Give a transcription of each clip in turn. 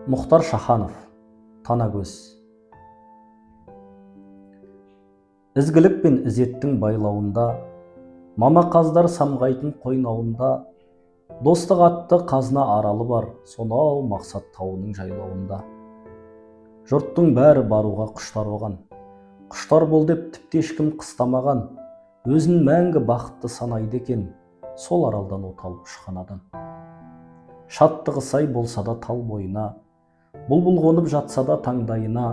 Мұхтар Шаханов, Танагөз. Ізгілік пен ізеттің байлауында, мамақаздар самғайтын қойнауында, достық атты қазына аралы бар, сонау мақсат тауының жайлауында. Жұрттың бәрі баруға құштар оған, құштар бол деп тіпті ешкім қыстамаған, өзін мәңгі бақытты санайды екен, сол аралдан оталып ұшқан адам. Шаттығы сай болса да тал бойына, бұлбұл қонып жатса да таңдайына,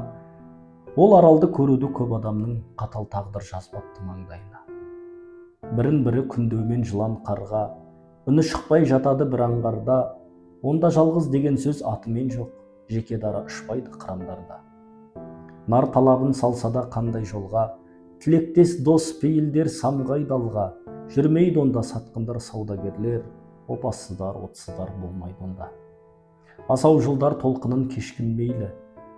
ол аралды көруді көп адамның қатал тағдыр жазбапты маңдайына. Бірін-бірі күндеумен жылан қарға, үні шықпай жатады бір аңғарда, онда жалғыз деген сөз атымен жоқ, жеке дара ұшпайды қырандарда. Нар талабын салса да қандай жолға, тілектес дос пейілдер самғай далға, жүрмейді онда сатқындар саудагерлер, опассыздар, отсыздар болмайды онда. Асау жылдар толқынын кешкінмейлі,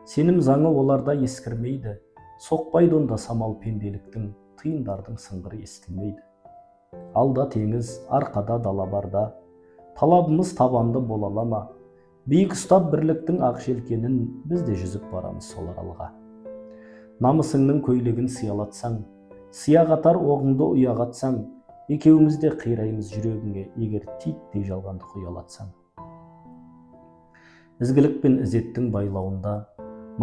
сенім заңы оларда ескірмейді, соқпайды онда самал пенделіктің, тиындардың сыңғыры естілмейді. Алда теңіз, арқада дала барда, талабымыз табанды бола ала ма? Биік ұстап бірліктің ақ желкенін, біз де жүзіп барамыз сол аралға. Намысыңның көйлегін сиялатсаң, сия қатар оғыңды ұяғатсаң, екеуміз де қираймыз жүрегіңе, егер титтей жалғанды ұялатсаң. Ізгілік пен ізеттің байлауында,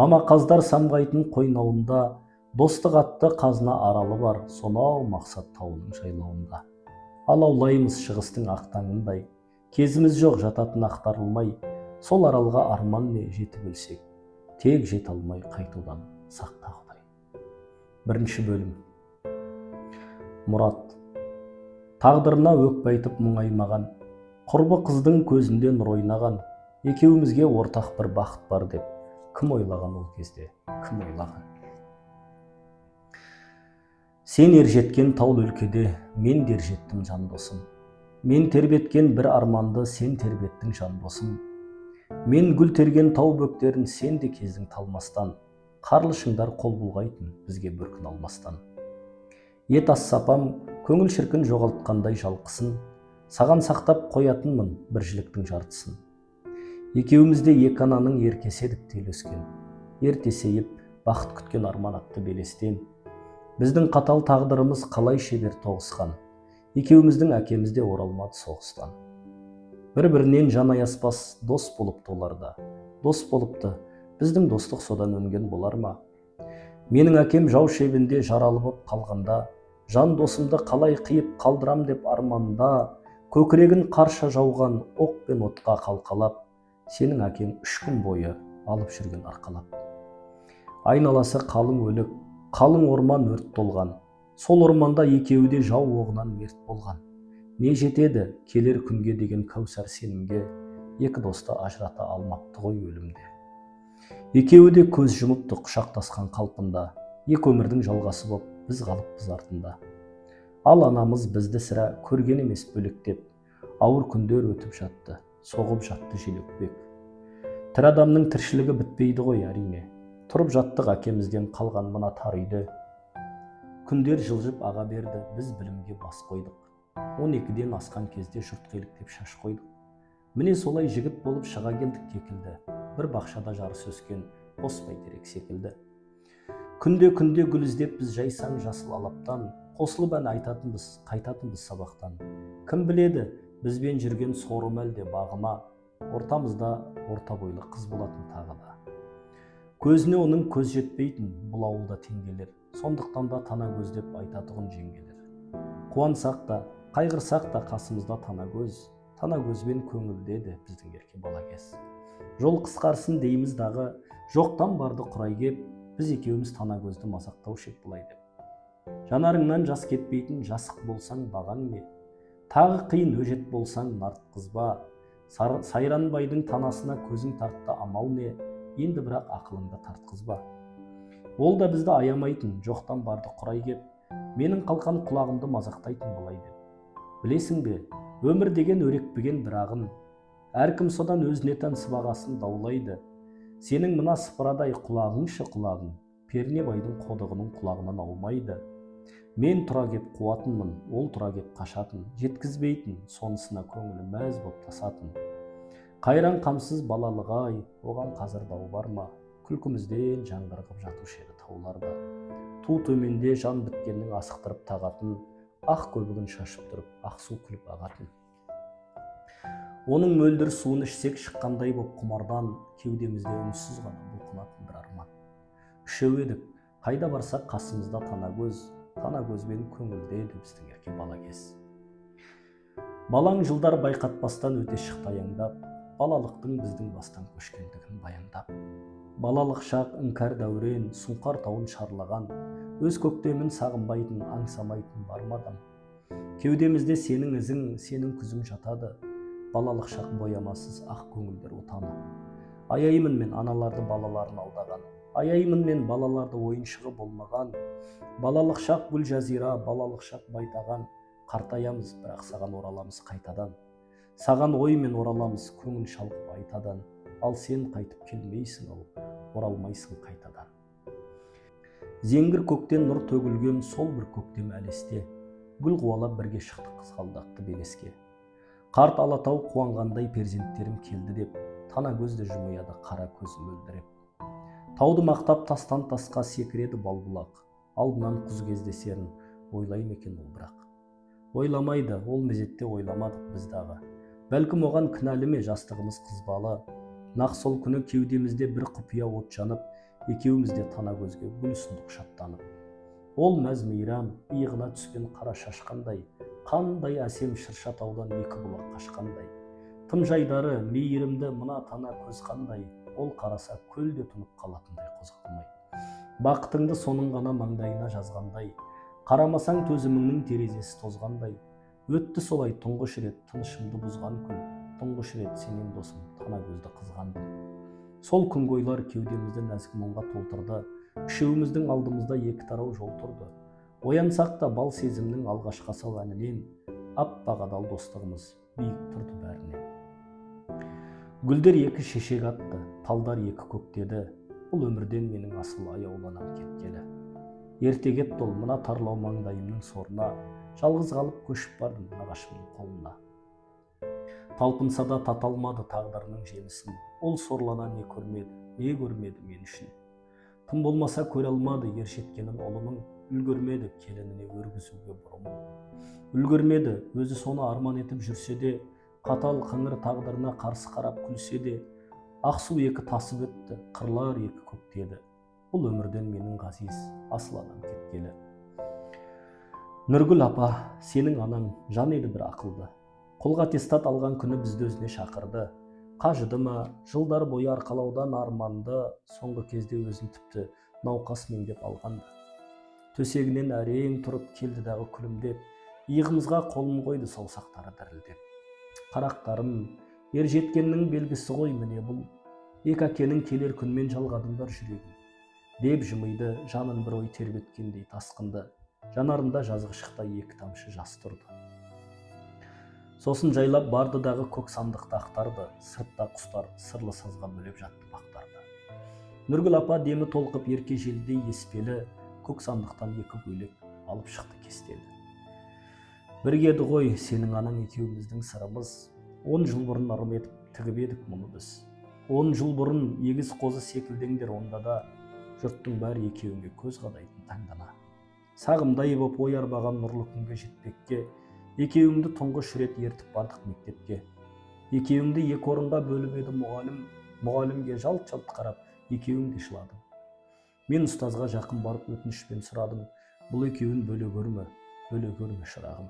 мамақаздар самғайтын қойнауында, достық атты қазына аралы бар, сонау мақсат тауының жайлауында. Алаулаймыз шығыстың ақтаңындай, кезіміз жоқ жататын ақтарылмай, сол аралға арман не жетіп өлсек, тек жете алмай қайтудан сақта Құдай. Бірінші бөлім. Мұрат. Тағдырына өкпе айтып мұңаймаған, құрбы қыздың көзінде нұр ойнаған, екеумізге ортақ бір бақыт бар деп, кім ойлаған ол кезде, кім ойлаған? Сен ержеткен таул өлкеде, мен де ержеттім жан досым. Мен тербеткен бір арманды, сен тербеттің жан досым. Мен гүл терген тау бөктерін, сен де кездің талмастан, қарлы шыңдар қол бұлғайтын, бізге бір күн алмастан. Ет ас сапам, көңіл шіркін жоғалтқандай жалқысын, саған сақтап қоятынмын бір жіліктің жартысын. Екеумізде екі ананың еркеседік тел өскен, ертесейіп, бақыт күткен арман атты белестен. Біздің қатал тағдырымыз қалай шебер тоғысқан, екеуміздің әкеміз де оралмады соғыстан. Бір-бірінен жан аяспас дос болыпты оларда, дос болыпты, біздің достық содан өнген болар ма? Менің әкем жау шебінде жаралы боп қалғанда, жан досымды қалай қиып қалдырам деп арманда, көкірегін қарша жауған оқ пен отқа қалқалап, сенің әкең 3 күн бойы алып жүрген арқалап. Айналасы қалың өлік, қалың орман өрт толған, сол орманда екеуі де жау оғынан мерт болған. Не жетеді келер күнге деген кәусар сенімге, екі досты ажырата алмапты ғой өлімде. Екеуі де көз жұмыпты құшақтасқан қалпында, екі өмірдің жалғасы боп біз қалыппыз артында. Ал анамыз бізді сірә көрген емес бөлектеп, ауыр күндер өтіп жатты, соғып жатты жел өкпек. Тірі адамның тіршілігі бітпейді ғой әрине, тұрып жаттық әкемізден қалған мына тар үйде. Күндер жылжып аға берді, біз білімге бас қойдық. 12-ден асқан кезде жұрт келіктеп шаш қойдық. Міне солай жігіт болып шыға келдік кекілді, бір бақшада жарыс өскен қос бәйтерек секілді. Күнде гүл іздеп біз жайсаң жасыл алаптан, қосылып ән айтатынбыз, қайтатынбыз сабақтан. Кім біледі, бізбен жүрген сорым әлде бағыма, ортамызда орта бойлы қыз болатын тағы да. Көзіне оның көз жетпейтін бұл ауылда теңгелер, сондықтан да Танагөз деп айтатұғын жеңгелер. Қуансақ та, қайғырсақ та қасымызда Танагөз, Танагөзбен көңілдеді біздің ерке бала кез. Жол қысқарсын дейміз дағы, жоқтан барды құрай кеп, біз екеуміз Танагөзді мазақтаушы ек бұлай деп. Жанарыңнан жас кетпейтін жасық болсаң бағаң не, тағы қиын өжет болсаң нартқызба, Сайранбайдың танасына көзің тартты амал не, енді бірақ ақылыңды тартқызба. Ол да бізді аямайтын, жоқтан барды құрай кеп, менің қалқан құлағымды мазақтайтын бұлай деп. Білесің бе, өмір деген өрекпіген бір ағын, әркім содан өзіне тән сыбағасын даулайды. Сенің мына сыпырадай құлағыңшы құлағың, Пернебайдың қодығының құлағынан аумайды. Мен тұра кеп қуатынмын, ол тұра кеп қашатын, жеткізбейтін, сонысына көңілі мәз боп тасатын. Қайран қамсыз балалық ай, оған қазір дау бар ма? Күлкімізден жаңғырығып жатушы еді таулар да. Ту төменде жан біткеннің асықтырып тағатын, ақ көбігін шашып тұрып, ақ су күліп ағатын. Оның мөлдір суын ішсек шыққандай боп құмардан, кеудемізде үнсіз ғана бұлқынатын бір арман. Үшеу едік, қайда барсақ қасымызда тана көзбен көңілдеді біздің ерке бала кез. Балаң жылдар байқатпастан өте шықты аяңдап, балалықтың біздің бастан көшкендігін баяндап. Балалық шақ іңкәр дәурен, сұңқар тауын шарлаған, өз көктемін сағынбайтын, аңсамайтын бар ма адам? Кеудемізде сенің ізің, сенің күзің жатады, балалық шақ боямасыз ақ көңілдер отаны. Аяймын мен аналарды балаларын алдаған, аяймын мен балаларды ойыншығы болмаған, балалық шақ гүл жазира, балалық шақ байтаған, қартаямыз, бірақ саған ораламыз қайтадан. Саған оймен ораламыз, көңіл шалқып айтадан, ал сен қайтып келмейсің, оралмайсың қайтадан. Зеңгір көктен нұр төгілген сол бір көктем әлесте, гүл қуалап бірге шықтық қызғалдақты белеске. Қарт алатау қуанғандай перзенттерім келді деп, тана көзді жымияды қара көзі мөлдіреп. Тауды мақтап тастан тасқа секіреді балбұлақ, алдынан құз кездесерін ойлай екен ол бірақ. Ойламайды, ол мезетте ойламадық біз дағы. Бәлкім оған кінәлі ме жастығымыз қызбалы, нақ сол күні кеудемізде бір құпия от жанып, екеумізде тана көзге гүл ұсындық шаттанып. Ол мәз мейрам, иығына түскен қара шашқандай, қандай әсем шырша таудан екі бұлақ қашқандай. Тым жайдары, мейірімді мына тана көз қандай, ол қараса көлде тұнып қалатындай қозғалмай. Бақытыңды соның ғана маңдайына жазғандай, қарамасаң төзіміңнің терезесі тозғандай. Өтті солай тұңғыш рет тынышымды бұзған күн, тұңғыш рет сенен досым тана көзді қызғандым. Сол күнгі ойлар кеудемізді нәзік мұңға толтырды, үшеуміздің алдымызда екі тарау жол тұрды. Оянсақ та бал сезімнің алғашқы асау әнінен, аппақ адал достығымыз биік тұрды бәрінен. Гүлдер екі шешек атты, талдар екі көктеді, бұл өмірден менің асыл аяуланам кеткелі. Ерте кетті ол мына тарлау маңдайымның сорына, жалғыз қалып көшіп бардым нағашымның қолына. Талпынса да тата алмады тағдырының жемісін, ол сорлана не көрмеді мен үшін. Тым болмаса көре алмады ержеткенін ұлының, үлгермеді келініне өргізуге бұрымын. Үлгермеді, өзі соны арман етіп жүрсе де, қатал қыңыр тағдырына қарсы қарап күлсе де, ақсу екі тасып өтті, қырлар екі көктеді. Бұл өмірден менің ғазиз асыл анам кеткелі. Нұргүл апа, сенің анаң жан еді бір ақылды. Қолға аттестат алған күні бізді өзіне шақырды. Қажыды ма, жылдар бойы арқалаудан арманды, соңғы кезде өзін тіпті науқас меңдеп алғанды. Төсегінен әрең тұрып келді дағы күлімдеп, иығымызға қолын қойды саусақтары дірілдеп. Қарақтарым, ержеткеннің белгісі ғой міне бұл, екі әкенің келер күнмен жалғадыңдар жүрегін. Деп жымиды, жанын бір ой тербеткендей тасқынды, жанарында жазғышықта екі тамшы жас тұрды. Сосын жайлап барды дағы көк сандықты ақтарды, сыртта құстар сырлы сазға бөлеп жатты бақтарды. Нұргүл апа демі толқып ерке желдей еспелі, көк сандықтан екі көйлек алып шықты кестелі. Бірге еді ғой сенің анаң екеуміздің сырымыз, 10 жыл бұрын ырым етіп тігіп едік мұны біз. 10 жыл бұрын егіз қозы секілдеңдер онда да, жұрттың бәрі екеуіңе көз қадайтын таңдана. Сағымдай боп ой арбаған нұрлы күнге жетпекке, екеуіңді тұңғыш рет ертіп бардық мектепке. Екеуіңді екі орынға бөліп еді мұғалімге жалт-жалт қарап, екеуің де жыладың. Мен ұстазға жақын барып өтінішпен сұрадым, бұл екеуін бөле көрме шырағым.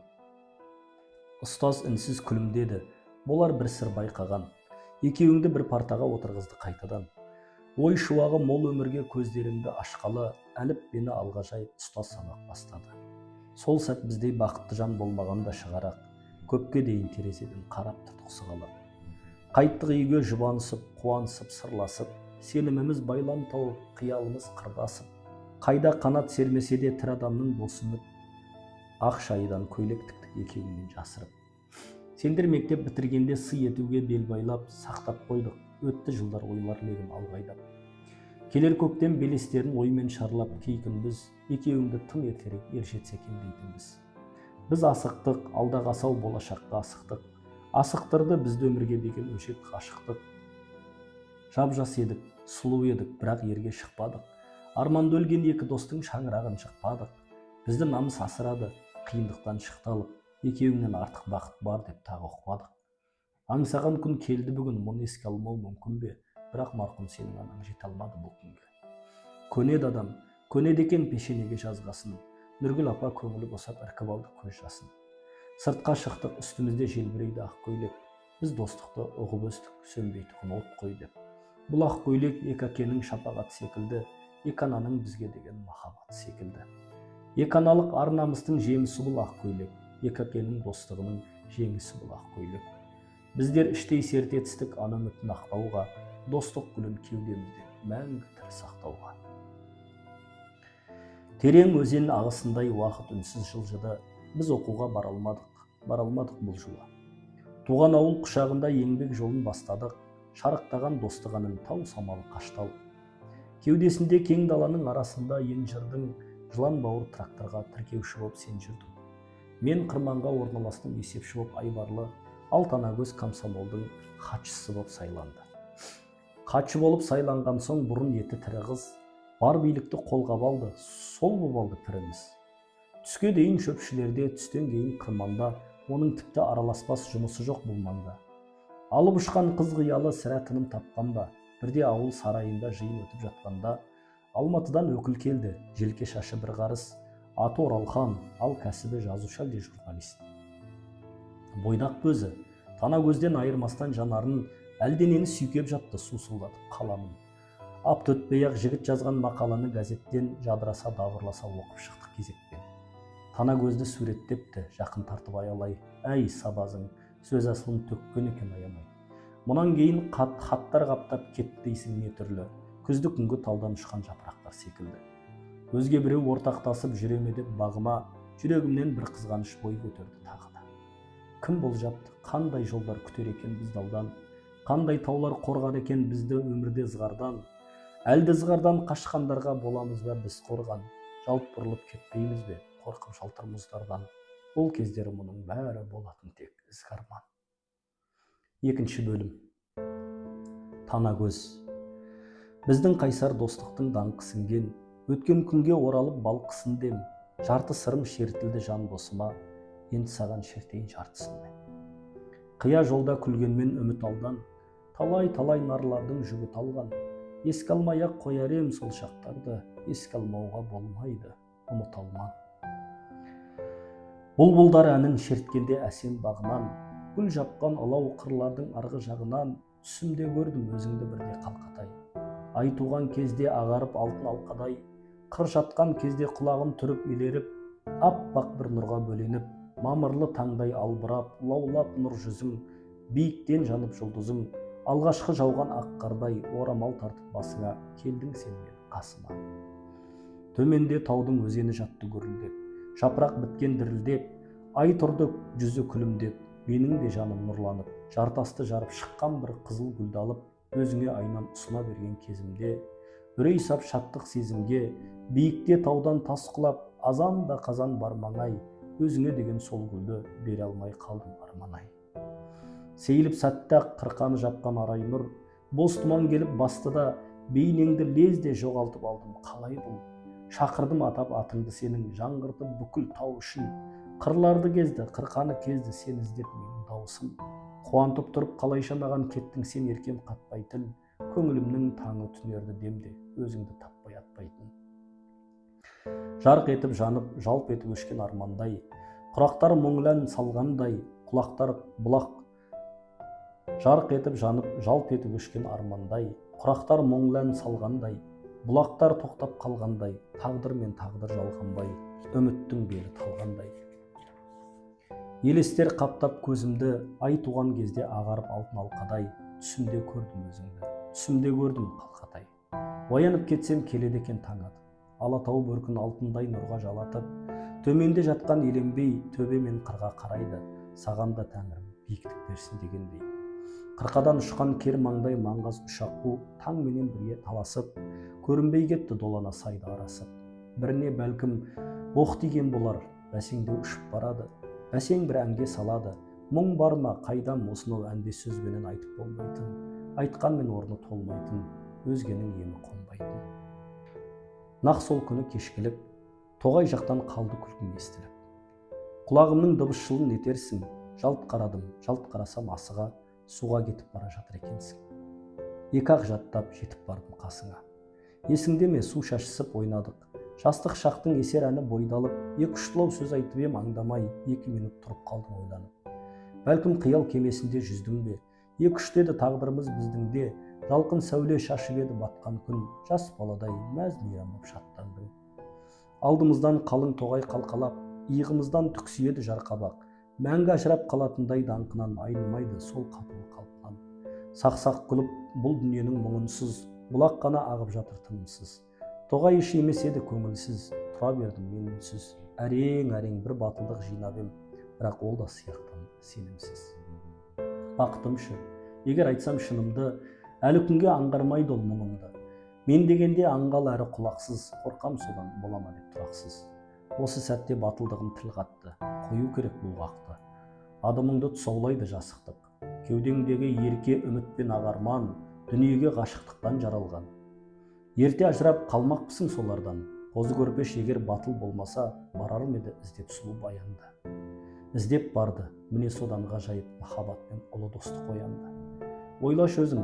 Ұстаз үнсіз күлімдеді, болар бір сыр байқаған, екеуіңді бір партаға отырғызды қайтадан. Ой шуағы мол өмірге көздерімді ашқалы, әліппені алға жайып ұстаз сабақ бастады. Сол сәт біздей бақытты жан болмаған да шығарақ, көпке дейін терезеден қарап тұрдық сығалап. Қайттық үйге жұбанысып, қуанысып, сырласып, сеніміміз байлам тауып, қиялымыз қырбасып. Қайда қанат сермесе де тірі адамның досы үміт, ақ шайыдан көйлек тіктік екеуінен жасырып. Сендер мектеп бітіргенде сый етуге бел байлап, сақтап қойдық, өтті жылдар ойлар легін алғайдап. Келер көктем белестерін оймен шарлап кейкінбіз, екеуіңді тым ертерек ержетсе екен дейтінбіз. Біз асықтық, алдағы асау болашаққа асықтық, Асықтырды бізді өмірге деген өшек ғашықтық. Жап-жас едік, сұлу едік, бірақ ерге шықпадық. Арманды өлген екі достың шаңырағын жықпадық. Бізді намыс асырады, қиындықтан шықталық. Екеуіңнен артық бақыт бар деп тағы ұқпадық. Аңсаған күн келді бүгін, мұны еске алмау мүмкін бе? Бірақ марқұм сенің анаң жете алмады бұл күнге. Көнеді адам, көнеді екен пешенеге жазғасын. Нұргүл апа көңілі босап іркіп алды көз жасын. Сыртқа шықтық, үстімізде желбірейді ақ көйлек. Біз достықты ұғып өстік, сөнбейтұғын от қой деп. Бұл ақ көйлек екі әкенің шапағаты секілді, екі ананың бізге деген махаббаты секілді. Екі аналық ар намыстың жемісі бұл ақ көйлек, екі әкенің достығының жеңісі бұл ақ көйлек. Біздер іштей серт етістік ана үмітін ақтауға, достық гүлін кеудемізде мәңгі тірі сақтауға. Терең өзен ағысындай уақыт үнсіз жылжыды, біз оқуға баралмадық бұл жылы. Туған ауыл құшағында еңбек жолын бастадық, шарықтаған достығының тау самалы қаштал. Кеудесінде кең даланың арасында енжірдің жылан бауыр тракторға тіркеуші боп сен жүрдің. Мен қырманға орналастым есепші боп айбарлы, ал Танагөз комсомолдың хатшысы боп сайланды. Хатшы болып сайланған соң бұрын еті тірі қыз, бар билікті қолға алды, сол боп алды піріміз. Түске дейін шөпшілерде, түстен кейін қырманда, оның тіпті араласпас жұмысы жоқ бұл маңда. Алып ұшқан қыз қиялы сірә тыным тапқан ба, бірде ауыл сарайында жиын өтіп жатқанда, Алматыдан өкіл келді, желке шашы бір қарыс, аты Оралхан, ал кәсібі жазушы әлде журналист. Бойдақ көзі, Танагөзден айырмастан жанарын, әлденені сүйкеп жатты сусылдатып қаламын. Апты өтпей-ақ жігіт жазған мақаланы газеттен жадыраса дабырласа оқып шықтық кезекпен. Танагөзді суреттепті, жақын тартып аялай, әй сабазың, сөз асылын төккен екен аямай. Мұнан кейін хаттар қаптап кетті дейсің не түрлі, күзді күнгі талдан ұшқан жапырақтар секілді. Өзге біреу ортақтасып жүреме деп бағыма, жүрегімнен бір қызғаныш бой көтерді тағы да. Кім болжапты, қандай жолдар күтер екен бізді алдан, қандай таулар қорғар екен бізді өмірде ызғардан. Әлді ызғардан қашқандарға боламыз ба біз қорған, жалт бұрылып кетпейміз бе, қорқып жалтыр мұздардан. Ол кездері мұның бәрі болатын тек ізғарман. Екінші бөлім. Танагөз. Біздің қайсар достықтың даңқы сіңген, өткен күнге оралып балқысын дем, жарты сырым шертілді жан досыма, енді саған шертейін жартысын мен. Қия жолда күлгенмен үміт алдан, талай-талай нарлардың жүгі талған, еске алмай-ақ қояр ем сол шақтарды, еске алмауға болмайды, ұмыт алман. Бұлбұлдар әнін шерткенде әсем бағынан, гүл жапқан алау қырлардың арғы жағынан, түсімде көрдім өзіңді бірде қалқатай. Ай туған кезде ағарып алтын алқадай, қыр жатқан кезде құлағын түріп елеріп, аппақ бір нұрға бөленіп, мамырлы таңдай албырап, лаулап нұр жүзің, биіктен жанып жұлдызың, алғашқы жауған ақ қардай орамал тартып басыңа, келдің сен мен қасыма. Төменде таудың өзені жатты гүрілдеп, жапырақ біткен дірілдеп, ай тұрды жүзі күлімдеп, менің де жаным нұрланып, жартасты жарып шыққан бір қызыл гүлді алып, өзіңе айнам ұсына берген кезімде, үрей сап шаттық сезімге, биікте таудан тас құлап, азан да қазан бар маңай, өзіңе деген сол гүлді бере алмай қалдым арманай. Сейіліп сәтті-ақ қырқаны жапқан арай нұр, боз тұман келіп басты да, бейнеңді лезде жоғалтып алдым, қалай бұл? Шақырдым атап атыңды сенің, жаңғыртып бүкіл тау үшін, қырларды кезді, қырқаны кезді сен іздеп менің дауысым. Қуантып тұрып қалайша маған кеттің сен еркем қатпайтын, көңілімнің таңы түнерді демде, өзіңді таппай атпайтын. Жарқ етіп жанып, жалп етіп өшкен армандай, құрақтар мұңлән салғандай, құлақтар бұлақ. Жарқ етіп жанып, жалп етіп өшкен армандай, құрақтар мұңлән салғандай, бұлақтар тоқтап қалғандай, тағдыр мен тағдыр жалғанбай, үміттің белі талғандай. Елестер қаптап көзімді, ай туған кезде ағарып алтын алқадай, түсімде көрдім өзіңді, түсімде көрдім қалқатай. Оянып кетсем келеді екен таң атып, алатау бөркін алтындай нұрға жалатып, төменде жатқан еленбей, төбе мен қырға қарайды, саған да тәңірім биіктік берсін дегендей. Қырқадан ұшқан кер маңдай маңғаз ұшақ қу, таң менен бірге таласып, көрінбей кетті долана сайды арасып. Біріне бәлкім оқ тиген болар, бәсеңде ұшып барады, бәсең бір әнге салады, мұң бар ма қайдам осынау әнде сөзбенен айтып болмайтын, айтқанмен орны толмайтын, өзгенің емі қонбайтын. Нақ сол күні кешкілік тоғай жақтан қалды күлкім естіліп. Құлағымның дыбысшылын етерсің, жалт қарадым, жалт қарасам асыға, суға кетіп бара жатыр екенсің. Екі-ақ жаттап жетіп бардым қасыңа. Есіңде ме, су шашысып ойнадық, жастық шақтың есер әні бойдалып, екі-үштілау сөз айтып ем аңдамай, 2 минут тұрып қалдым ойланып. Бәлкім қиял кемесінде жүздің бе, екі-үштеді тағдырымыз біздің де, жалқын сәуле шашып еді батқан күн, жас баладай мәз мейрам боп шаттандың. Алдымыздан қалың тоғай қалқалап, иығымыздан түксиеді жарқабақ, мәңгі ажырап қалатындай даңқынан айнымайды сол қатыл қалпынан. Сақ-сақ күліп бұл дүниенің мұңынсыз, бұлақ қана ағып жатыр тынымсыз. Тоғай іші емес еді көңілсіз, тұра бердім мен үнсіз. Әрең-әрең бір батылдық жинап ем, бірақ ол да сияқтанды сенімсіз. Бақытымшы, егер айтсам шынымды, әлі күнге аңғармайды ол мұңымды. Мен дегенде аңғал әрі құлақсыз, қорқам содан болама деп тұрақсыз. Осы сәтте батылдығым тіл қатты, қою керек бұл қақты. Адымыңды тұсаулайды жасықтық, кеудеңдегі ерке үмітпен ағарман, дүниеге ғашықтықтан жаралған. Ерте ажырап қалмақпысың солардан, қозы көрпеш егер батыл болмаса, барар еді іздеп сұлу баянды. Іздеп барды, міне содан ғажайып махаббатпен ұлы достық оянды. Ойлаш өзің,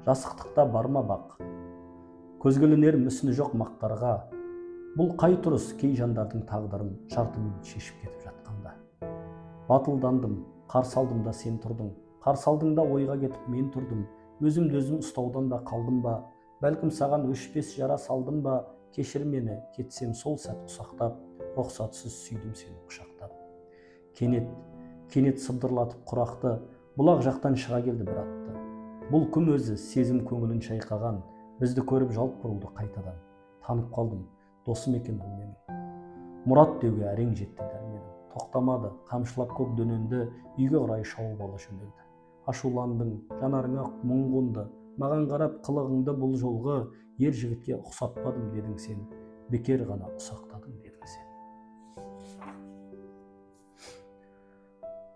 жасықтықта бар ма бақ? Көзгілінер мүсіні жоқ мақтарға, бұл қай тұрыс кей жандардың тағдырын жарты минут шешіп кетіп жатқанда. Батылдандым, қарсы алдым да сен тұрдың, қарсы алдыңда ойға кетіп мен тұрдым, өзімді өзім ұстаудан да қалдым ба, бәлкім саған өшпес жара салдым ба, кешір мені, кетсем сол сәт ұсақтап, рұқсатсыз сүйдім сені құшақтап. Кенет сыбдырлатып құрақты, бұлақ жақтан шыға келді бір атты. Бұл кім өзі сезім көңілін шайқаған, бізді көріп жалт бұрылды қайтадан. Танып қалдым, досым екен ол менің. Мұрат деуге әрең жетті дәрменім. Тоқтамады, қамшылап көк дөненді, үйге қарай шауып ала жөнелді. Ашуландың, жанарыңа мұң қонды, маған қарап қылығыңды бұл жолғы, ер жігітке ұқсатпадым дедің сен, бекер ғана ұсақтадың дедің сен.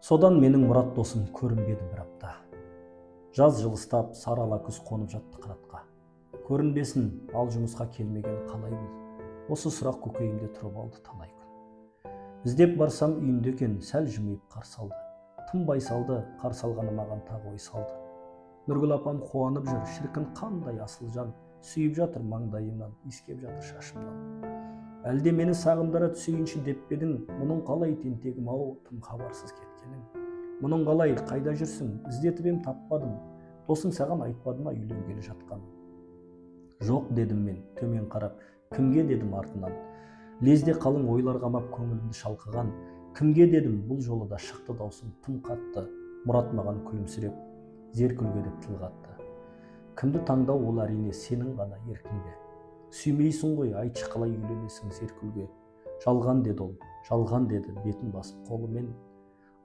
Содан менің Мұрат досым көрінбеді бір апта. Жаз жылыстап, сары ала күз қонып жатты қыратқа. Көрінбесін, ал жұмысқа келмеген қалай бұл? Осы сұрақ көкейімде тұрып алды талай күн. Іздеп барсам үйінде екен, сәл жымиып қарсы алды. Тым байсалды, қарсы алғаны маған тағы ой салды. Нұргүл апам қуанып жүр, шіркін қандай асыл жан, сүйіп жатыр маңдайымнан, иіскеп жатыр шашымнан. Әлде мені сағындыра түсейінші деп пе едің, мұның қалай тентегім ау, тым хабарсыз кеткенің. Мұның қалай, қайда жүрсің, іздетіп ем таппадым, досың саған айтпады ма үйленгелі жатқанын. Жоқ дедім мен, төмен қарап, кімге дедім артынан. Лезде қалың ойлар қамап көңілімді шалқыған, кімге дедім, бұл жолы да шықты даусым тым қатты. Мұрат маған күлімсіреп, зеркүлге деп тіл қатты. Кімді таңдау ол әрине сенің ғана еркіңде. Сүймейсің ғой, айтшы қалай үйленесің зеркүлге. Жалған деді ол, жалған деді бетін басып қолымен.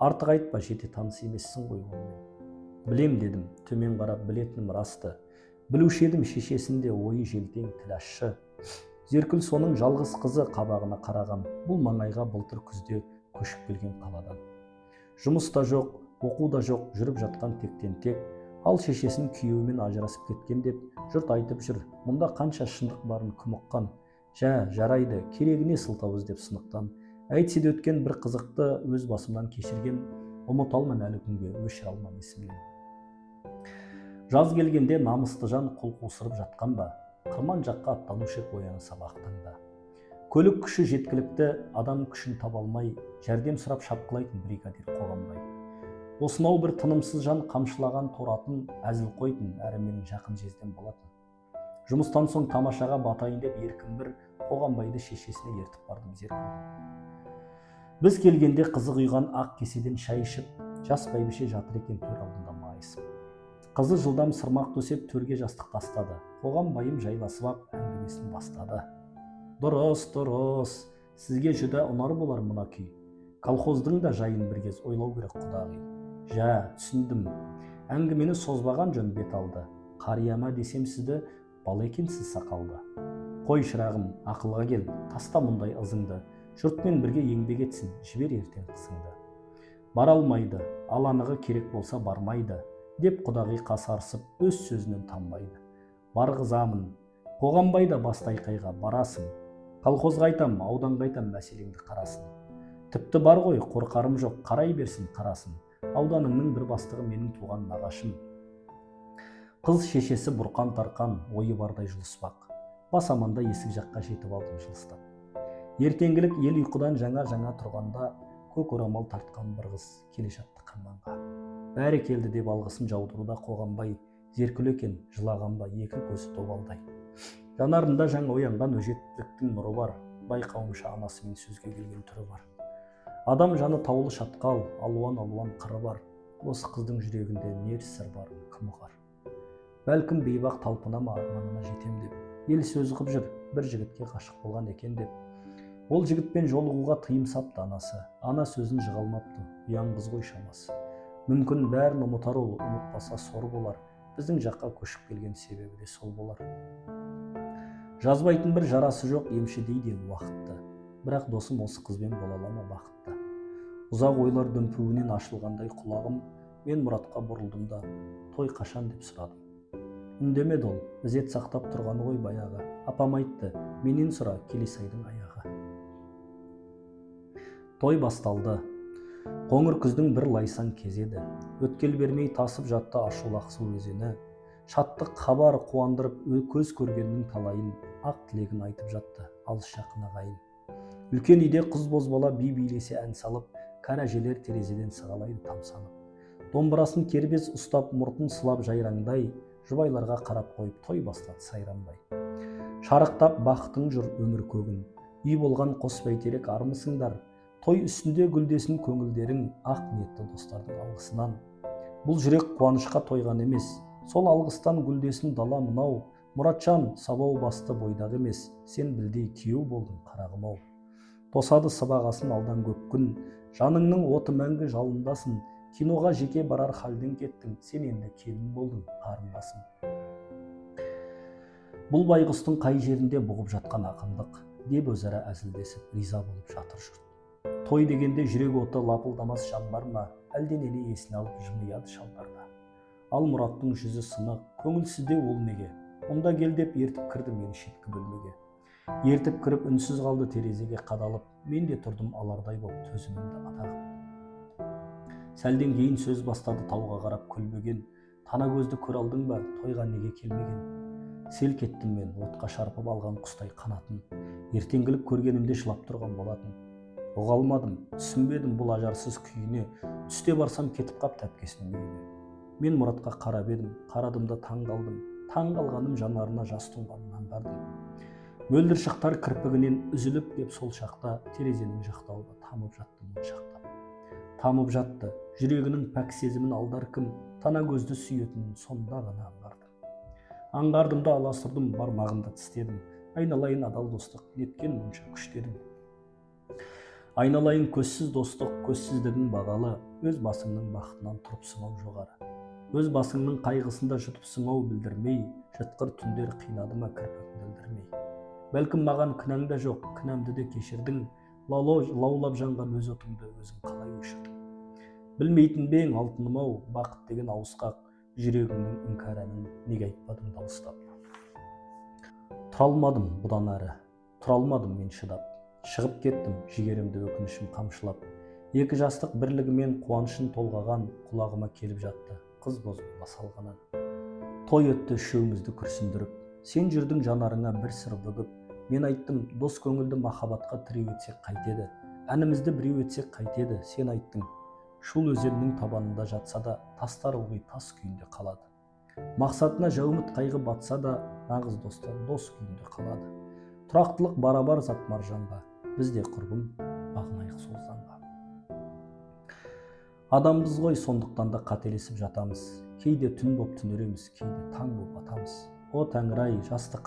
Артық айтпа, жете таныс емессің ғой онымен. Білем дедім, төмен қарап білетінім расты. Білуші едім шешесінде ойы желтең тіл ащы. Зеркүл соның жалғыз қызы қабағына қараған, бұл маңайға былтыр күзде көшіп келген қаладан. Жұмыс та жоқ, оқу да жоқ, жүріп жатқан тектен тек, ал шешесін күйеуімен ажырасып кеткен деп жұрт айтып жүр. Мұнда қанша шындық барын кім ұққан? Жарайды, керегіне сылтау іздеп сынықтан. Әйтсе де өткен бір қызықты өз басымнан кешірген, ұмыта алман әлі күнге, өшіре алман есімнен. Жаз келгенде намысты жан қол қусырып жатқан ба, қырман жаққа аттанушы ек ояны сабақ таңда. Көлік күші жеткілікті, адам күшін таба алмай, жәрдем сұрап шапқылайтын бригадир қоғамбай. Осынау бір тынымсыз жан қамшылаған торатын әзіл қойтын, әрі менің жақын жездем болатын. Жұмыстан соң тамашаға батайын деп еркін бір қоғамбайды шешесіне ертіп бардым зеркүлді. Біз келгенде қызы құйған ақ кеседен шай ішіп, жас бәйбіше жатыр екен төр алдында майысып. Қызы жылдам сырмақ төсеп төрге жастық тастады. Қоғамбайым жайласып ап әңгімесін бастады. Дұрыс, сізге жүдә ұнар болар мына күй. Колхоздың да жайын бір кез ойлау керек құдағи. Түсіндім. Әңгімені созбаған жөн бет алды. Қарияма десем сізді, бала екенсіз сақалды. Қой шырағым, ақылға кел, таста мұндай ызыңды. Жұртмен бірге еңбек етсін, жібер ертең қысыңды. Бара алмайды, ал анығы керек болса бармайды, деп құдағи қасарысып өз сөзінен танбайды. Барғызамын, қоғамбай да басты айқайға барасың. Колхозға айтам, ауданға айтам, мәселеңді қарасын. Тіпті бар ғой, қорқарым жоқ, қарай берсін қарасын. Ауданыңның бір бастығы менің туған нағашым. Қыз шешесі бұрқан тарқан, ойы бардай жұлыспақ. Бас аманда есік жаққа жетіп алдым жылыстап. Ертеңгілік ел ұйқыдан жаңа тұрғанда, көк орамал тартқан бір қыз келе жатты қырманға. Бәрі келді деп алғысын жаудыруда қоғамбай, зеркүл екен, жылаған ба, екі көзі добалдай. Жанарында жаңа оянған өжеттіліктің нұры бар, байқауымша анасымен сөзге келген түрі бар. Адам жаны таулы шатқал, алуан қыры бар. Осы қыздың жүрегінде не сыр бар, кім ұғар? Бәлкім бейбақ талпына ма арманына жетем деп, ел сөз қып жүр, бір жігітке ғашық болған екен деп. Ол жігітпен жолығуға тыйым сапты анасы, ана сөзін жығалмапты, ұяң қыз ғой шамасы. Мүмкін бәрін ұмытар ол, ұмытпаса сор болар, біздің жаққа көшіп келген себебі де сол болар. Жазбайтын бір жарасы жоқ емші дейді уақытты, бірақ досым осы қызбен бола ала ма бақытты. Ұзақ ойлар дүмпуінен ашылғандай құлағым, мен Мұратқа бұрылдым да, той қашан деп сұрадым. Үндемеді ол, ізет сақтап тұрғаны ғой баяғы. Апам айтты, менен сұра, Келесайдың аяғы. Той басталды. Қоңыр күздің бір лайсан кезеді. Өткел бермей тасып жатты ашулы Ақсу өзені. Шаттық хабар қуандырып көз көргеннің талайын, ақ тілегін айтып жатты алыс жақын ағайын. Үлкен үйде қыз бозбала би билесе ән салып, кәрі әжелер терезеден сығалайды тамсанып. Домбырасын кербез ұстап, мұртын сылап жайраңдай, жұбайларға қарап қойып той бастады сайранбай. Шарықтап бақытың жүр өмір көгін, үй болған қос бәйтерек армысыңдар. Той үстінде гүлдесін көңілдерің, ақ ниетті достардың алғысынан. Бұл жүрек қуанышқа тойған емес, сол алғыстан гүлдесін дала мынау. Мұратжан сабау басты бойдағы емес, сен білдей күйеу болдың қарағым-ау. Тосады сыбағасын алдан көп күн, жаныңның оты мәңгі жалындасын. Киноға жеке барар халден кеттің, сен енді келін болдың қарындасың. Бұл байғұстың қай жерінде бұғып жатқан ақындық, деп өзара әзілдесіп риза болып жатыр жұрт. Той дегенде жүрек оты лапылдамас жан бар ма, әлденені есіне алып жымияды шалдарда. Ал Мұраттың жүзі сынық, көңілсізде ол неге? Онда кел деп ертіп кірді мені шеткі бөлмеге. Ертіп кіріп үнсіз қалды терезеге қадалып, мен де тұрдым алардай болып төзімімді атағып. Сәлден кейін сөз бастады тауға қарап көлбеген. Тана көзді көр алдың ба, тойға неге келмеген? Сел кеттім мен, отқа шарпып алған құстай қанатын. Ертеңгілік көргенімде жылап тұрған болатын. Ұға алмадым, түсінбедім бұл ажарсыз күйіне. Түсте барсам кетіп қап тәпкесінің үйіне. Мен Мұратқа қарап едім, қарадым да таң қалдым. Таң қалғаным жанарына жас тұнғанын аңғардым. Мөлдір шақтар кірпігінен үзіліп кеп сол шақта терезенің жақтауында тамып жатты моншақтап. Тамып жатты, жүрегінің пәк сезімін алдар кім, тана көзді сүйетінін сонда ғана аңғардым. Аңғардым да аласұрдым, бармағымда тістедім. Айналайын адал достық, неткен мұнша күштедім. Айналайын көзсіз достық, көзсіздігің бағалы, өз басыңның бақытынан тұрыпсың-ау жоғары. Өз басыңның қайғысында жұтыпсың-ау білдірмей, жытқыр түндер қинады ма кірпігіңді ілдірмей. Бәлкім маған кінәң да жоқ, кінәмді де кешірдің, лаулап жанған өз отыңды өзің қалай өшірдің. Білмейтін бе ең алтыным-ау, бақыт деген ауысқақ, жүрегіңнің іңкәр әнін неге айтпадың дауыстап. Тұра алмадым бұдан әрі, тұра алмадым мен шыдап. Шығып кеттім, жігерімді өкінішім қамшылап. Екі жастық бірлігімен қуанышын толғаған құлағыма келіп жатты, қыз бозбала салғанан. Той өтті үшеумізді күрсіндіріп, сен жүрдің жанарыңа бір сыр бүгіп. Мен айттым, дос көңілді махаббатқа тіреу етсек қайтеді, әнімізді біреу етсек қайтеді. Сен айттың, шул өзеннің табанында жатса да, тастар ылғи тас күйінде қалады. Мақсатына жаумыт қайғы батса да, нағыз достар дос күйінде қалады. Тұрақтылық барабар зат маржанға, бізде құрбым бағынайық сол заңға. Адамбыз ғой, сондықтан да қателесіп жатамыз. Кейде түн боп түнереміз, кейде таң боп атамыз. О Тәңір-ай, жасты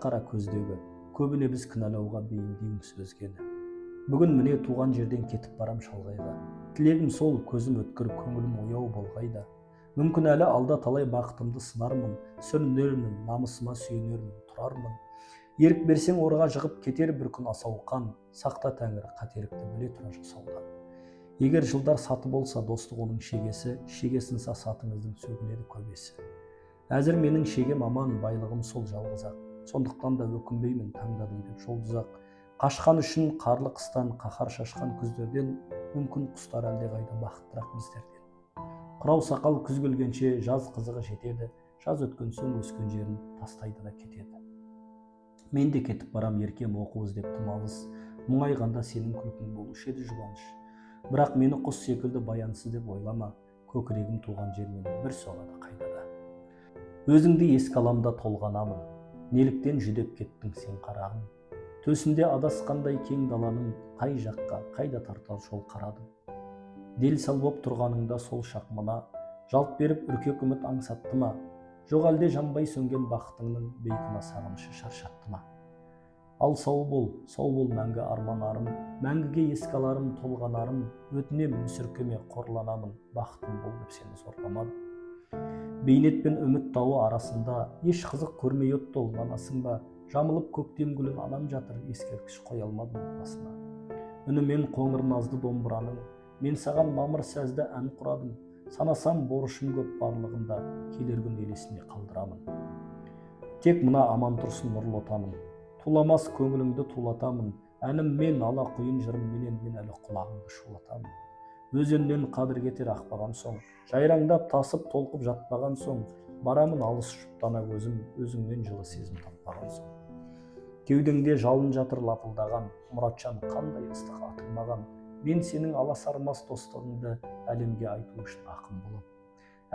қара көздегі, көбіне біз кінәлауға бейімдейміз өзгені. Бүгін міне туған жерден кетіп барам шалғайға. Тілегім сол, көзім өткір, көңілім ояу болғайда. Мүмкін әлі алда талай бақытымды сынармын, сүрінермін, намысыма сүйенермін, тұрармын. Ерік берсең орға жығып кетер бір күн асауқан, сақта Тәңір қателікті біле тұра жасаудан. Егер жылдар саты болса, достық оның шегесі, шегесін сатыңыздың сөгіледі көбесі. Әзір менің шегем аман, байлығым сол жалғыз ақ. Сондықтан да өкінбеймін, таңдадым деп жолдызақ. Қашқан үшін қарлы қыстан, қаһар шашқан күздерден, мүмкін құстар әлдеқайда бақыттырақ біздерден. Қырау сақал күз келгенше жаз қызығы жетеді, жаз өткен соң өскен жерін тастайды да кетеді. Мен де кетіп барам еркем оқу іздеп тым алыс, мұңайғанда сенің күлкің болушы еді жұбаныш. Бірақ мені құс секілді баянсыз деп ойлама, көкірегім туған жермен бір соғады қайдада. Өзіңді еске аламда толғанамын, неліктен жүдеп кеттің сен қарағым. Төсінде адасқандай кең даланың, қай жаққа, қайда тартар жол қарадым. Дел сал боп тұрғаныңда сол шақ мына, жалт беріп үркек үміт аңсатты ма? Жоқ әлде жанбай сөнген бақытыңның бейкүнә сағынышы шаршатты ма? Ал сау бол мәңгі арманарым, мәңгіге еске аларым толғанарым, өтінем мүсіркеме қорланамын, бақытым бол деп сені зорламадым. Бейнет пен үміт тауы арасында, еш қызық көрмей өтті ол манасың ба? Жамылып көктем гүлін анам жатыр, ескерткіш қоя алмадым басына. Үнімен қоңыр назды домбыраның, мен саған мамыр сәзді ән құрадым, санасам борышым көп барлығында, келер күн елесіне қалдырамын. Тек мына аман тұрсын нұрлы отаным, туламас көңіліңді тулатамын, әнім мен ала құйын жырым менен мен әлі құлағыңды шулатамын. Өзеннен қадір кетер ақпаған соң, жайраңдап тасып толқып жатпаған соң, барамын алыс жұптана көзім, өзіңнен жылы сезім таппаған соң. Кеудеңде жалын жатыр лапылдаған, Мұратжан қандай ыстық атылмаған, мен сенің аласармас достығыңды әлемге айту үшін ақын болып.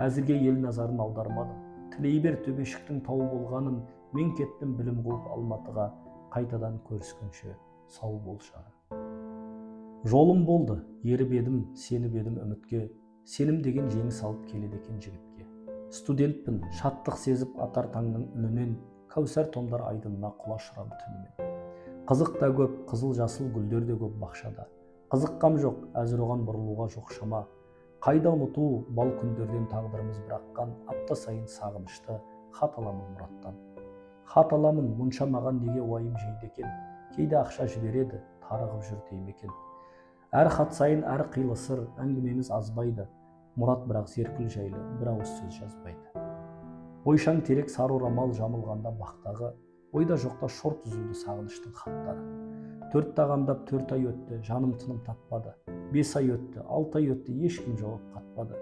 Әзірге ел назарын аудармадым, тілей бер төбешіктің тау болғанын, мен кеттім білім қуып Алматыға, қайтадан көріскенше сау бол шағын. Жолым болды, еріп едім, сеніп едім үмітке, сенім деген жеңіс алып келеді екен жігітке. Студентпін, шаттық сезіп атар таңның үнінен, кәусар томдар айдынына құлаш ұрам түнімен. Қызық та көп, қызыл жасыл гүлдер де көп бақшада. Қызыққам жоқ, әзір оған бұрылуға жоқ шама. Қайда ұмыту, бал күндерден тағдырымыз біраққан, апта сайын сағынышты, хат аламын Мұраттан. Хат аламын, мұнша маған неге уайым жейді екен, кейде ақша жібереді, тарығып жүр деймекен. Әр хат сайын әр қилы сыр, әңгімеміз азбайды. Мұрат бірақ зеркүл жайлы бір ауыз сөз жазбайды. Ойшаң терек сары орамал жамылғанда бақтағы, ойда жоқта шорт үзілді сағыныштың хаттары. 4 тағандап 4 ай өтті, жаным тыным таппады. 5 ай өтті, 6 ай өтті, ешкім жауап қатпады.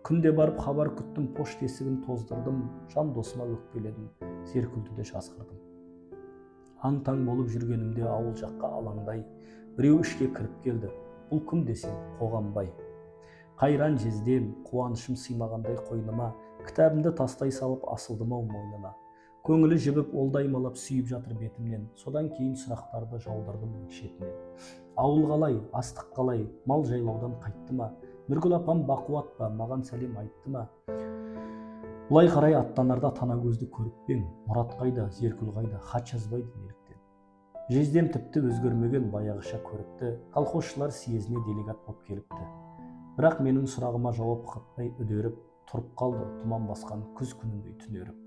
Күнде барып хабар күттім, пошта есігін тоздырдым, жан досыма өкпеледім, зеркүлді де жазғырдым. Аң-таң болып жүргенімде ауыл жаққа алаңдай, біреу ішке кіріп келді, бұл кім десем, Қоғамбай. Қайран жездем, қуанышым сыймағандай қойныма, кітабымды тастай салып асылдым-ау мойнына. Көңілі жібіп олдаймалап сүйіп жатыр бетімнен, содан кейін сұрақтарды жаудырдым шетінен. Ауыл қалай, астық қалай, мал жайлаудан қайтты ма? Нұргүл апам бақуат па, маған сәлем айтты ма? Бұлай қарай аттанарда Танагөзді көріп пең, Мұрат қайда, зеркүл қайда, хат жазбайды неліктен. Жездем тіпті өзгермеген баяғыша көріпті, колхозшылар съезіне делегат боп келіпті. Бірақ менің сұрағыма жауап қатпай үдеріп, тұрып қалды тұман басқан күз күніндей түнеріп.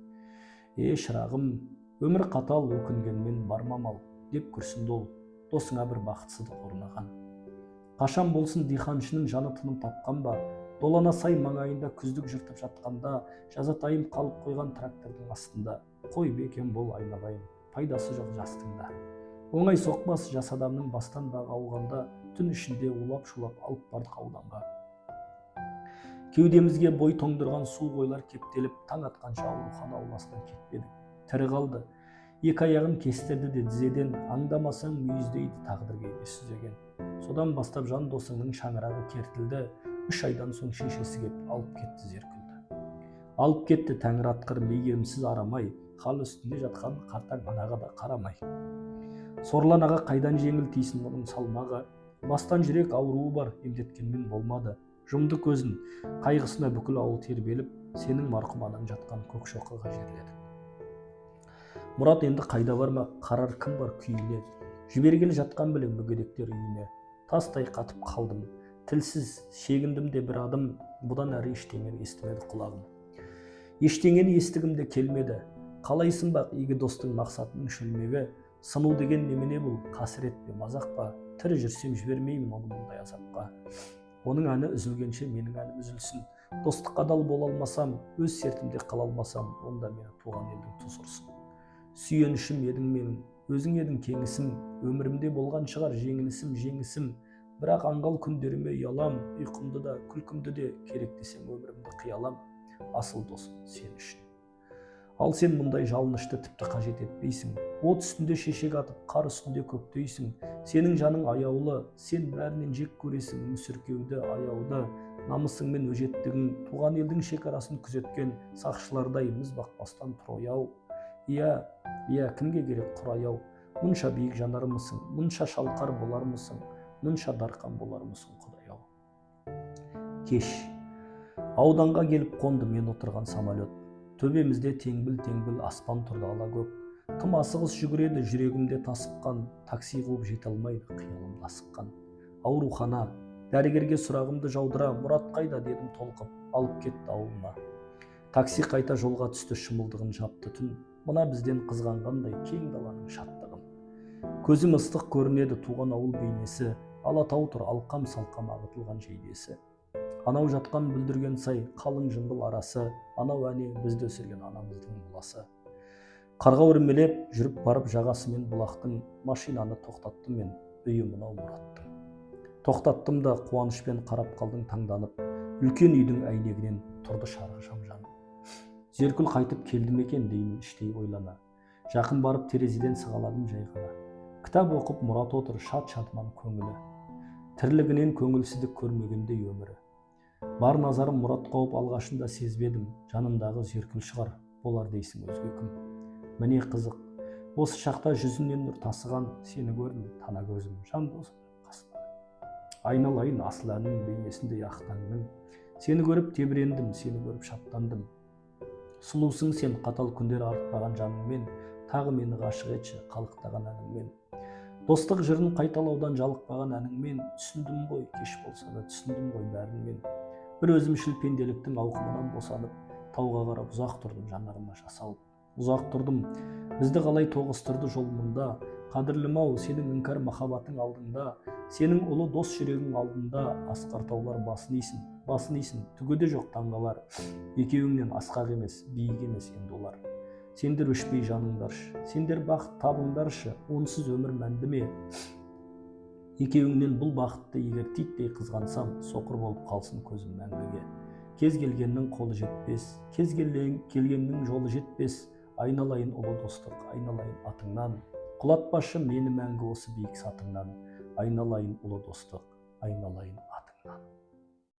Шырағым, өмір қатал өкінгенмен бармамал, деп күрсінді ол, досыңа бір бақытсыздық орнаған. Қашан болсын диханшының жаны тыным тапқан ба, долана сай маңайында күздік жыртып жатқанда, жазатайым қалып қойған трактордың астында, қой бекем бол айналайын, пайдасы жоқ жастыңда. Оңай соқпас жас адамның бастан бағы ауғанда, түн ішінде улап-шулап алып бардық ауданға. Кеудемізге бой тоңдырған су қойлар кептеліп, таң атқанша аурухана ауласынан кетпедік. Тірі қалды. Екі аяғын кестірді де тізеден, аңдамасаң мүйіздейді тағдыр кейде сүзеген. Содан бастап жан досыңның шаңырағы кертілді, 3 айдан соң шешесі кеп алып кетті зеркүлді. Алып кетті тәңір атқыр мейірімсіз арамай, хал үстінде жатқан қартаң анаға да қарамай. Сорлан аға қайдан жеңіл тисін оның салмағы, бастан жүрек ауруы бар, емдеткенмен болмады. Жұмды көзін, қайғысына бүкіл ауыл тербеліп, сенің марқұм анаң жатқан көкшоқыға жерледі. Мұрат енді қайда бармақ, қарар кім бар күйіне, жібергелі жатқан білем мүгедектер үйіне. Тастай қатып қалдым, тілсіз шегіндім де бір адым, бұдан әрі ештеңені естімеді құлағым. Ештеңені естігім де келмеді, қалайсың бақ игі достың мақсатының шөлмегі, сыну деген немене бұл, қасірет пе, мазақ па, тірі жүрсем жібермеймін оны мұндай азапқа. оның әні үзілгенше менің әнім үзілсін. Достыққа адал бола алмасам, өз сертімде қала алмасам, онда мені туған елдің тұз ұрсын. Сүйенішім едің менің, өзің едің кеңісім, өмірімде болған шығар жеңісім. Бірақ аңғал күндеріме ұялам, ұйқымды да, күлкімді де керек десең өмірімді қиялам. Асыл досым сен үшін. Ал сен мұндай жалынышты тіпті қажет етпейсің. От үстінде шешек атып, қар үстінде көктейсің. Сенің жаның аяулы, сен бәрінен жек көресің, мүсіркеуді, аяуды, намысыңмен өжеттігің, туған елдің шекарасын күзеткен сақшылардай міз бақпастан тұр ояу. Иә, кімге керек құр аяу? Мұнша биік жанармысың, мұнша шалқар болармысың, мұнша дарқан болармысың, Құдай-ау. Кеш. Ауданға келіп қонды мен отырған самолет. Төбемізде теңбіл аспан тұрды ала көк. Тым асығыс жүгіреді жүрегімде тасыққан, такси қуып жете алмайды қиялымда асыққан. Аурухана, дәрігерге сұрағымды жаудыра, Мұрат қайда дедім толқып, алып кетті ауылына. Такси қайта жолға түсті, шымылдығын жапты түн. Мына бізден қызғанғандай кең даланың шаттығын. Көзім ыстық көрінеді туған ауыл бейнесі, Алатау тұр алқам салқам ағытылған жейдесі. Анау жатқан бүлдірген сай, қалың жыңғыл арасы, анау әне бізді өсірген анамыздың моласы. Қарға өрмелеп жүріп барып жағасымен бұлақтың, машинаны тоқтаттым мен, үйі мынау Мұраттың. Тоқтаттым да қуанышпен қарап қалдың таңданып, үлкен үйдің әйнегінен тұрды шарығы жамжанып. Зеркүл қайтып келді ме екен деймін іштей ойлана. Жақын барып терезеден сығаладым жай ғана. Кітап оқып Мұрат отыр шат-шатынан көңілі. Тірлігінен көңілсіздік көрмегендей өмірі. Бар назарым Мұрат қауып алғашында сезбедім, жанымдағы зеркүл шығар, болар дейсің өзге кім. Міне қызық, осы шақта жүзінен нұр тасыған, сені көрдім, тана көзім, жан досым қасында. Айналайын асыл әннің бейнесінде ақ таңның, сені көріп тебірендім, сені көріп шаттандым. Сұлусың сен қатал күндер артпаған жаныңмен, тағы мені ғашық етші қалықтаған әніңмен. Достық жырын қайталаудан жалықпаған әніңмен, түсіндім ғой, кеш болса да түсіндім ғой бәрінмен. Бір өзімшіл пенделіктің ауқымынан босанып, тауға қарап ұзақ тұрдым жанарыма жасалып. Ұзақ тұрдым, бізді қалай тоғыстырды жол мұнда, қадірлім-ау сенің іңкәр махаббатың алдыңда, сенің ұлы дос жүрегің алдында, асқар таулар басын исін, түгеде жоқ таңғалар, екеуіңнен асқақ емес, биік емес енді олар. Сендер өшпей жаныңдаршы, сендер бақыт табыңдаршы, онсыз өмір мәнді ме? Екеуіңнен бұл бақытты егер титтей қызғансам, соқыр болып қалсын көзім мәңгіге. Кез келгеннің қолы жетпес, кез келгеннің жолы жетпес, айналайын ұлы достық, айналайын атыңнан, құлатпашы мені мәңгі осы биік сатыңнан, айналайын ұлы достық, айналайын